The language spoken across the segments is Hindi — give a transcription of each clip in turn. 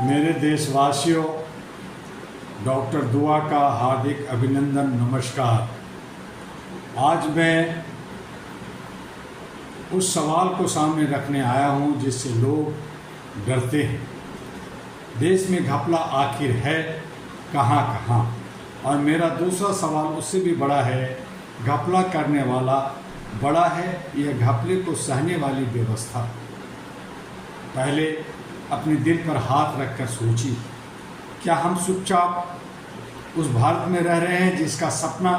मेरे देशवासियों, डॉक्टर दुआ का हार्दिक अभिनंदन, नमस्कार। आज मैं उस सवाल को सामने रखने आया हूं जिससे लोग डरते हैं। देश में घपला आखिर है कहां कहां? और मेरा दूसरा सवाल उससे भी बड़ा है, घपला करने वाला बड़ा है या घपले को सहने वाली व्यवस्था? पहले अपने दिल पर हाथ रखकर सोचिए, क्या हम चुपचाप उस भारत में रह रहे हैं जिसका सपना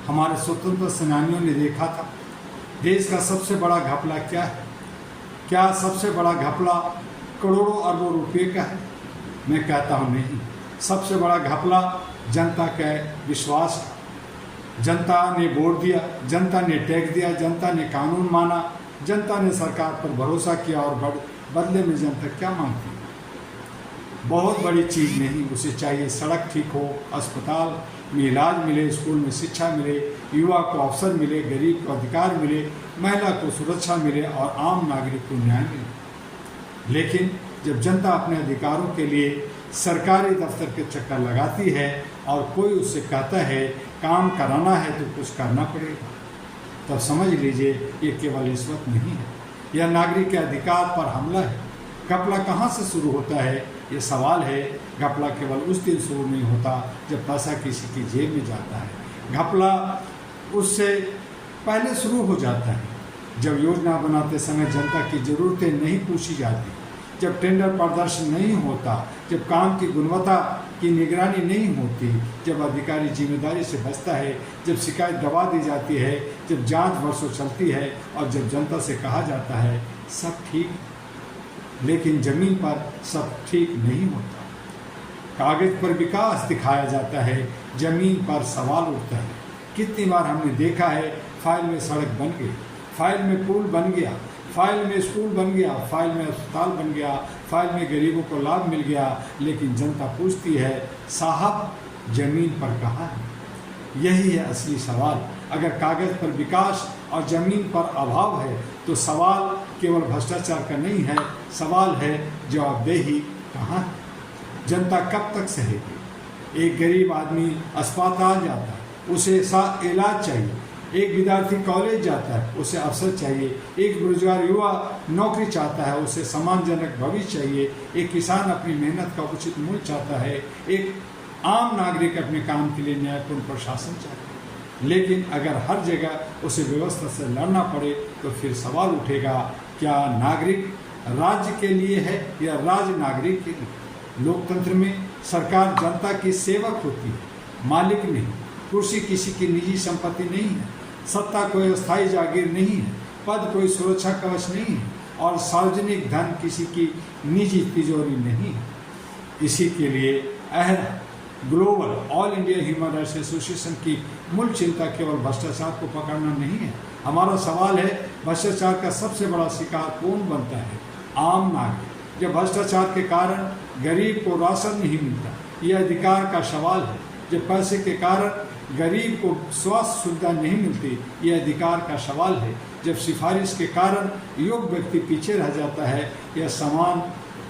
हमारे स्वतंत्रता सेनानियों ने देखा था? देश का सबसे बड़ा घपला क्या है? क्या सबसे बड़ा घपला करोड़ों अरबों रुपए का है? मैं कहता हूँ नहीं। सबसे बड़ा घपला जनता के विश्वास का। जनता ने वोट दिया, जनता ने टैक्स दिया, जनता ने कानून माना, जनता ने सरकार पर भरोसा किया और बदले में जनता क्या मांगती है? बहुत बड़ी चीज़ नहीं। उसे चाहिए सड़क ठीक हो, अस्पताल में इलाज मिले, स्कूल में शिक्षा मिले, युवा को अवसर मिले, गरीब को अधिकार मिले, महिला को सुरक्षा मिले और आम नागरिक को न्याय मिले। लेकिन जब जनता अपने अधिकारों के लिए सरकारी दफ्तर के चक्कर लगाती है और कोई उससे कहता है काम कराना है तो कुछ करना पड़ेगा, तब समझ लीजिए ये केवल रिश्वत नहीं है, यह नागरिक के अधिकार पर हमला है। घपला कहाँ से शुरू होता है ये सवाल है। घपला केवल उस दिन शुरू नहीं होता जब पैसा किसी की जेब में जाता है। घपला उससे पहले शुरू हो जाता है, जब योजना बनाते समय जनता की ज़रूरतें नहीं पूछी जाती, जब टेंडर पारदर्शी नहीं होता, जब काम की गुणवत्ता की निगरानी नहीं होती, जब अधिकारी जिम्मेदारी से बचता है, जब शिकायत दबा दी जाती है, जब जांच वर्षों चलती है और जब जनता से कहा जाता है सब ठीक, लेकिन ज़मीन पर सब ठीक नहीं होता। कागज़ पर विकास दिखाया जाता है, ज़मीन पर सवाल उठता है। कितनी बार हमने देखा है, फाइल में सड़क बन गई, फाइल में पुल बन गया, फाइल में स्कूल बन गया, फाइल में अस्पताल बन गया, फाइल में गरीबों को लाभ मिल गया, लेकिन जनता पूछती है साहब ज़मीन पर कहाँ है? यही है असली सवाल। अगर कागज़ पर विकास और ज़मीन पर अभाव है तो सवाल केवल भ्रष्टाचार का नहीं है, सवाल है जवाबदेही कहाँ है? जनता कब तक सहेगी? एक गरीब आदमी अस्पताल जाता है, उसे इलाज चाहिए। एक विद्यार्थी कॉलेज जाता है, उसे अवसर चाहिए। एक बेरोजगार युवा नौकरी चाहता है, उसे सम्मानजनक भविष्य चाहिए। एक किसान अपनी मेहनत का उचित मूल्य चाहता है। एक आम नागरिक अपने काम के लिए न्यायपूर्ण प्रशासन चाहता है। लेकिन अगर हर जगह उसे व्यवस्था से लड़ना पड़े तो फिर सवाल उठेगा, क्या नागरिक राज्य के लिए है या राज्य नागरिक के लिए? लोकतंत्र में सरकार जनता की सेवक होती है, मालिक नहीं। कुर्सी किसी की निजी संपत्ति नहीं है, सत्ता कोई अस्थायी जागीर नहीं है, पद कोई सुरक्षा कवच नहीं है और सार्वजनिक धन किसी की निजी तिजोरी नहीं है। इसी के लिए AHRA Global All India Human Rights Association की मूल चिंता केवल भ्रष्टाचार को पकड़ना नहीं है। हमारा सवाल है, भ्रष्टाचार का सबसे बड़ा शिकार कौन बनता है? आम नागरिक। जब भ्रष्टाचार के कारण गरीब को राशन नहीं मिलता, यह अधिकार का सवाल है। जब पैसे के कारण गरीब को स्वास्थ्य सुविधा नहीं मिलती, यह अधिकार का सवाल है। जब सिफारिश के कारण योग्य व्यक्ति पीछे रह जाता है, यह समान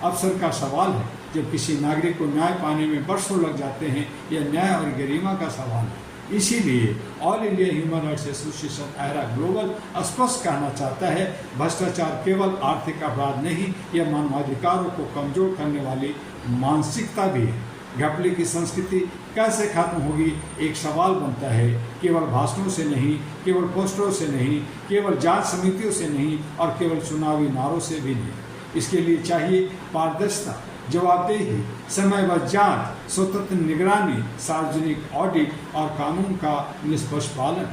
अवसर का सवाल है। जब किसी नागरिक को न्याय पाने में वर्षों लग जाते हैं, यह न्याय और गरिमा का सवाल है। इसीलिए All India Human Rights Association AHRA Global स्पष्ट कहना चाहता है, भ्रष्टाचार केवल आर्थिक अपराध नहीं, यह मानवाधिकारों को कमजोर करने वाली मानसिकता भी है। घपले की संस्कृति कैसे खत्म होगी? एक सवाल बनता है। केवल भाषणों से नहीं, केवल पोस्टरों से नहीं, केवल जांच समितियों से नहीं और केवल चुनावी नारों से भी नहीं। इसके लिए चाहिए पारदर्शिता, जवाबदेही, समयबद्ध जांच, स्वतंत्र निगरानी, सार्वजनिक ऑडिट और कानून का निष्पक्ष पालन।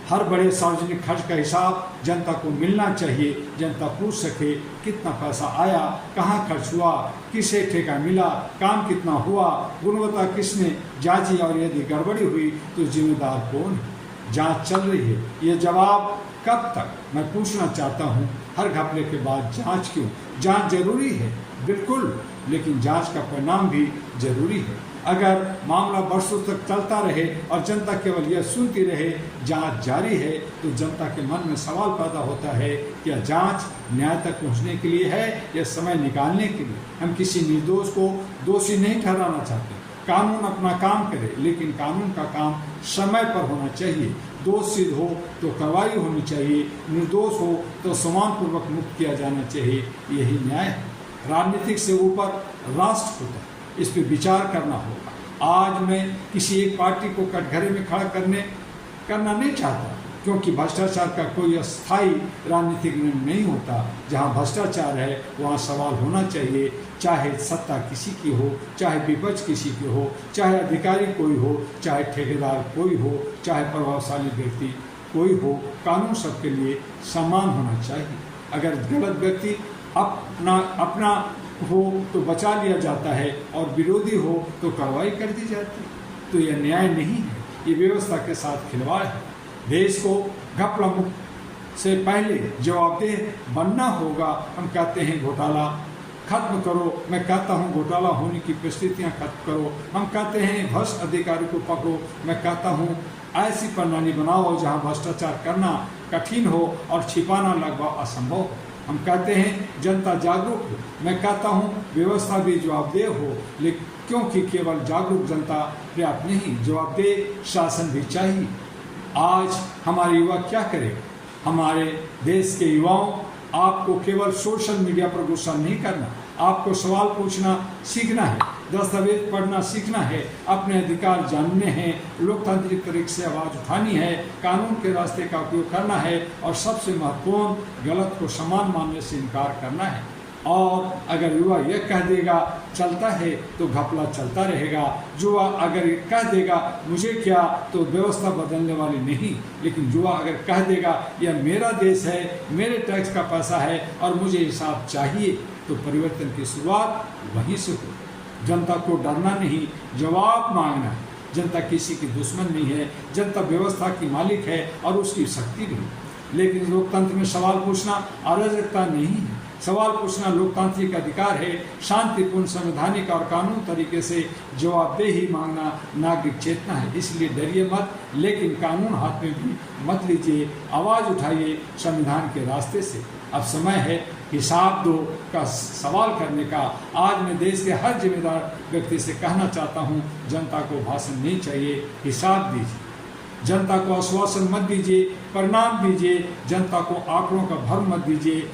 हर बड़े सार्वजनिक खर्च का हिसाब जनता को मिलना चाहिए। जनता पूछ सके कितना पैसा आया, कहाँ खर्च हुआ, किसे ठेका मिला, काम कितना हुआ, गुणवत्ता किसने जांची और यदि गड़बड़ी हुई तो जिम्मेदार कौन है? जांच चल रही है, ये जवाब कब तक? मैं पूछना चाहता हूँ, हर घपले के बाद जांच क्यों? जांच जरूरी है बिल्कुल, लेकिन जांच का परिणाम भी जरूरी है। अगर मामला वर्षों तक चलता रहे और जनता केवल यह सुनती रहे जांच जारी है, तो जनता के मन में सवाल पैदा होता है, क्या जांच न्याय तक पहुंचने के लिए है या समय निकालने के लिए? हम किसी निर्दोष को दोषी नहीं ठहराना चाहते। कानून अपना काम करे, लेकिन कानून का काम समय पर होना चाहिए। दोष सिद्ध हो तो कार्रवाई होनी चाहिए, निर्दोष हो तो सम्मानपूर्वक मुक्त किया जाना चाहिए। यही न्याय है। राजनीतिक से ऊपर राष्ट्र होता है, इस पर विचार करना होगा। आज मैं किसी एक पार्टी को कटघरे में खड़ा करना नहीं चाहता, क्योंकि भ्रष्टाचार का कोई अस्थायी राजनीतिक निर्णय नहीं होता। जहां भ्रष्टाचार है वहां सवाल होना चाहिए, चाहे सत्ता किसी की हो, चाहे विपक्ष किसी की हो, चाहे अधिकारी कोई हो, चाहे ठेकेदार कोई हो, चाहे प्रभावशाली व्यक्ति कोई हो। कानून सबके लिए समान होना चाहिए। अगर गलत व्यक्ति अपना हो तो बचा लिया जाता है और विरोधी हो तो कार्रवाई कर दी जाती है। तो यह न्याय नहीं है, ये व्यवस्था के साथ खिलवाड़ है। देश को घपला मुक्त से पहले जवाबदेह बनना होगा। हम कहते हैं घोटाला खत्म करो, मैं कहता हूँ घोटाला होने की परिस्थितियाँ खत्म करो। हम कहते हैं भ्रष्ट अधिकारी को पकड़ो, मैं कहता हूँ ऐसी प्रणाली बनाओ जहाँ भ्रष्टाचार करना कठिन हो और छिपाना लगभग असंभव हो। हम कहते हैं जनता जागरूक हो, मैं कहता हूँ व्यवस्था भी जवाबदेह हो, लेकिन क्योंकि केवल जागरूक जनता पर्याप्त नहीं, जवाबदेह शासन भी चाहिए। आज हमारे युवा क्या करें? हमारे देश के युवाओं, आपको केवल सोशल मीडिया पर गुस्सा नहीं करना, आपको सवाल पूछना सीखना है, दस्तावेज पढ़ना सीखना है, अपने अधिकार जानने हैं, लोकतांत्रिक तरीके से आवाज़ उठानी है, कानून के रास्ते का उपयोग करना है और सबसे महत्वपूर्ण गलत को समान मानने से इनकार करना है। और अगर युवा यह कह देगा चलता है तो घपला चलता रहेगा। युवा अगर कह देगा मुझे क्या, तो व्यवस्था बदलने वाली नहीं। लेकिन युवा अगर कह देगा यह मेरा देश है, मेरे टैक्स का पैसा है और मुझे हिसाब चाहिए, तो परिवर्तन की शुरुआत वहीं से हो। जनता को डरना नहीं, जवाब मांगना है। जनता किसी की दुश्मन नहीं है, जनता व्यवस्था की मालिक है और उसकी शक्ति भी। लेकिन लोकतंत्र में सवाल पूछना अराजकता नहीं है, सवाल पूछना लोकतांत्रिक अधिकार है। शांतिपूर्ण, संवैधानिक और कानून तरीके से जवाबदेही मांगना नागरिक चेतना है। इसलिए डरिए मत, लेकिन कानून हाथ में भी मत लीजिए, आवाज़ उठाइए संविधान के रास्ते से। अब समय है हिसाब दो का सवाल करने का। आज मैं देश के हर जिम्मेदार व्यक्ति से कहना चाहता हूँ, जनता को भाषण नहीं चाहिए, हिसाब दीजिए। जनता को आश्वासन मत दीजिए, परिणाम दीजिए। जनता को आंकड़ों का भर मत दीजिए,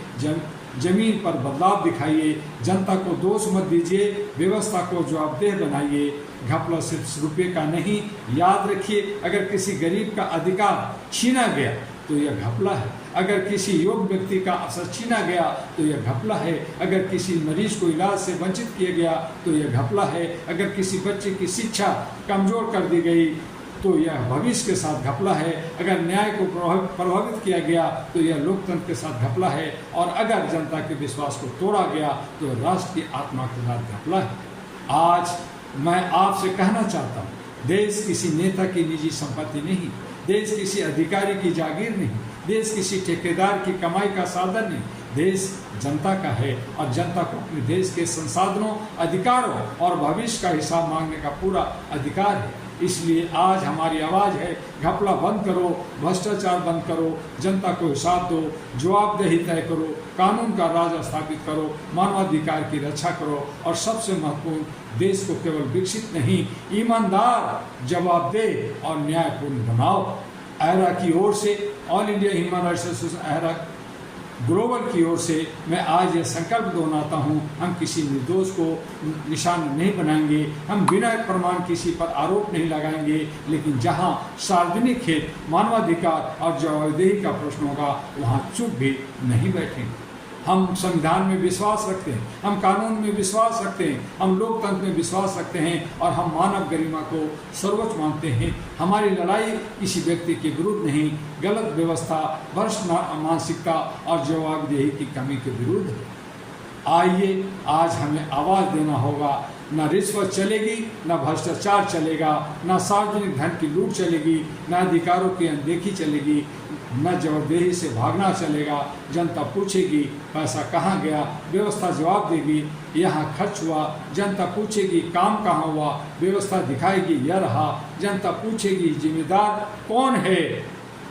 जमीन पर बदलाव दिखाइए। जनता को दोष मत दीजिए, व्यवस्था को जवाबदेह बनाइए। घपला सिर्फ रुपये का नहीं, याद रखिए, अगर किसी गरीब का अधिकार छीना गया तो यह घपला है। अगर किसी योग्य व्यक्ति का अवसर छीना गया तो यह घपला है। अगर किसी मरीज को इलाज से वंचित किया गया तो यह घपला है। अगर किसी बच्चे की शिक्षा कमजोर कर दी गई तो यह भविष्य के साथ घपला है। अगर न्याय को प्रभावित किया गया तो यह लोकतंत्र के साथ घपला है। और अगर जनता के विश्वास को तोड़ा गया तो राष्ट्र की आत्मा के साथ घपला है। आज मैं आपसे कहना चाहता हूँ, देश किसी नेता की निजी संपत्ति नहीं, देश किसी अधिकारी की जागीर नहीं, देश किसी ठेकेदार की कमाई का साधन नहीं। देश जनता का है और जनता को अपने देश के संसाधनों, अधिकारों और भविष्य का हिसाब मांगने का पूरा अधिकार है। इसलिए आज हमारी आवाज़ है, घपला बंद करो, भ्रष्टाचार बंद करो, जनता को हिसाब दो, जवाबदेही तय करो, कानून का राज स्थापित करो, मानवाधिकार की रक्षा करो और सबसे महत्वपूर्ण, देश को केवल विकसित नहीं, ईमानदार, जवाबदेह और न्यायपूर्ण बनाओ। AHRA की ओर से, all India Human Rights association AHRA global की ओर से मैं आज यह संकल्प दोहराता हूँ, हम किसी निर्दोष को निशान नहीं बनाएंगे, हम बिना प्रमाण किसी पर आरोप नहीं लगाएंगे। लेकिन जहाँ सार्वजनिक हित, मानवाधिकार और जवाबदेही का प्रश्न होगा वहाँ चुप भी नहीं बैठेंगे। हम संविधान में विश्वास रखते हैं, हम कानून में विश्वास रखते हैं, हम लोकतंत्र में विश्वास रखते हैं और हम मानव गरिमा को सर्वोच्च मानते हैं। हमारी लड़ाई किसी व्यक्ति के विरुद्ध नहीं, गलत व्यवस्था, भ्रष्ट मानसिकता और जवाबदेही की कमी के विरुद्ध है। आइए आज हमें आवाज़ देना होगा। न रिश्वत चलेगी, न भ्रष्टाचार चलेगा, न सार्वजनिक धन की लूट चलेगी, न अधिकारों की अनदेखी चलेगी। न जवाबदेही से भागना चलेगा। जनता पूछेगी पैसा कहाँ गया, व्यवस्था जवाब देगी यहाँ खर्च हुआ। जनता पूछेगी काम कहाँ हुआ, व्यवस्था दिखाएगी यह रहा। जनता पूछेगी जिम्मेदार कौन है,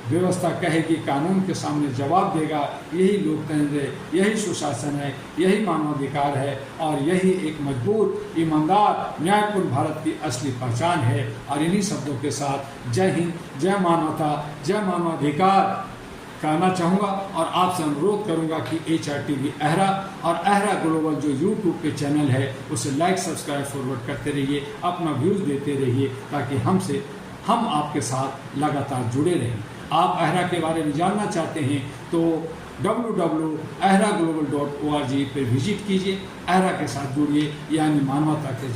व्यवस्था कहेगी कानून के सामने जवाब देगा। यही लोकतंत्र, यही सुशासन है, यही मानवाधिकार है और यही एक मजबूत, ईमानदार, न्यायपूर्ण भारत की असली पहचान है। और इन्हीं शब्दों के साथ जय हिंद, जय मानवता, जय मानवाधिकार कहना चाहूँगा और आपसे अनुरोध करूँगा कि HRTV अहरा और अहरा ग्लोबल जो यूट्यूब पे चैनल है उसे लाइक, सब्सक्राइब, फॉरवर्ड करते रहिए, अपना व्यूज़ देते रहिए ताकि हम आपके साथ लगातार जुड़े रहें। आप अहरा के बारे में जानना चाहते हैं तो www.ahraglobal.org पर विजिट कीजिए, अहरा के साथ जुड़िए यानी मानवता के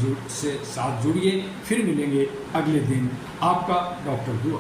साथ जुड़िए। फिर मिलेंगे अगले दिन। आपका डॉक्टर दुआ।